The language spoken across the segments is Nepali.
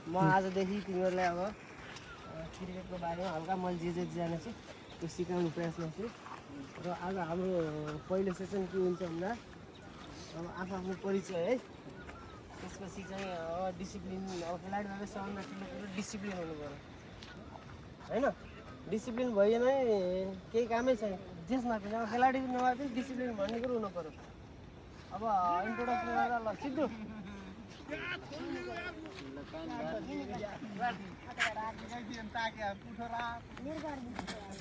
म आजदेखि तिमीहरूलाई अब क्रिकेटको बारेमा हल्का मैले जे जाने छु त्यो सिकाउनु प्रयास गर्छु र आज हाम्रो पहिलो सेसन के हुन्छ भन्दा अब आफ्नो परिचय है त्यसपछि चाहिँ डिसिप्लिन अब खेलाडी भएर सबभन्दा ठुलो कुरो डिसिप्लिन हुनु पऱ्यो होइन डिसिप्लिन भएन है केही कामै छैन जेसमा पनि अब खेलाडी नभए पनि डिसिप्लिन भन्ने कुरो हुनु पऱ्यो अब इन्ट्रोडक्सन गर्दा ल सिद्धु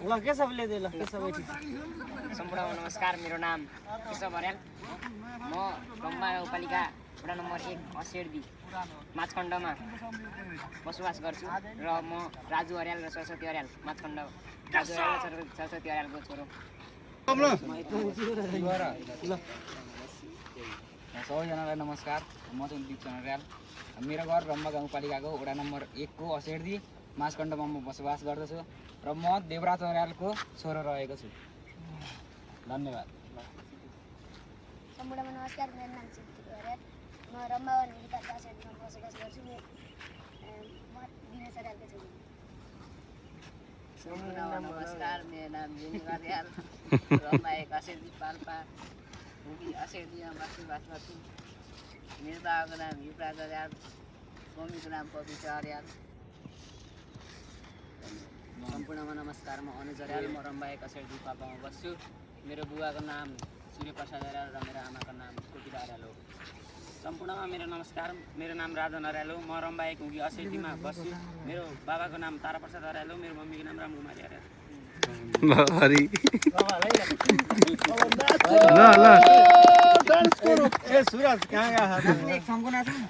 ल के सब ल्याइदियो ल के सब सम्पूर्ण नमस्कार मेरो नाम केशव अर्याल म रम्बा गाउँपालिका वडा नम्बर 1 असेरदी माछखण्डमा बसोबास गर्छु र म राजु अर्याल र सरस्वती अर्याल माछखण्ड राजु अर्याल र सरस्वती अर्यालको छोरो सबैजनालाई नमस्कार म चाहिँ दिपचन्द्र अर्याल मेरो घर रम्बा गाउँपालिकाको वडा नम्बर 1 को असेरदी माछखण्डमा म बसोबास गर्दछु र म देवराज अर्यालको छोरो रहेको छु धन्यवाद सम्पूर्णमा नमस्कार मेरो नाम सिद्धु अर्याल म रम्बा गाउँपालिका असेरदीमा बसोबास गर्छु म दिनेश अर्यालको छोरी सम्पूर्ण नमस्कार मेरो नाम जिनेश अर्याल रम्बा 1 असेरदी पाल्पा असेरदीमा बसोबास गर्छु मेरो बाबाको नाम युवराज अर्याल मम्मीको नाम पवित्र अर्याल सम्पूर्णमा नमस्कार म अनुज अर्याल म रम्बा 1 असेरदी पाल्पामा बस्छु मेरो बुवाको नाम सूर्यप्रसाद अर्याल र मेरो आमाको नाम कोकिला अर्याल हो सम्पूर्णमा मेरो नमस्कार मेरो नाम राजन अर्याल हो म रम्बा 1 हुँगी असेरदीमा बस्छु मेरो बाबाको नाम ताराप्रसाद अर्याल हो मेरो मम्मीको नाम रामकुमारी अर्याल डान्स करो ए सुरज कहाँ गया एक छम्को नाच्नु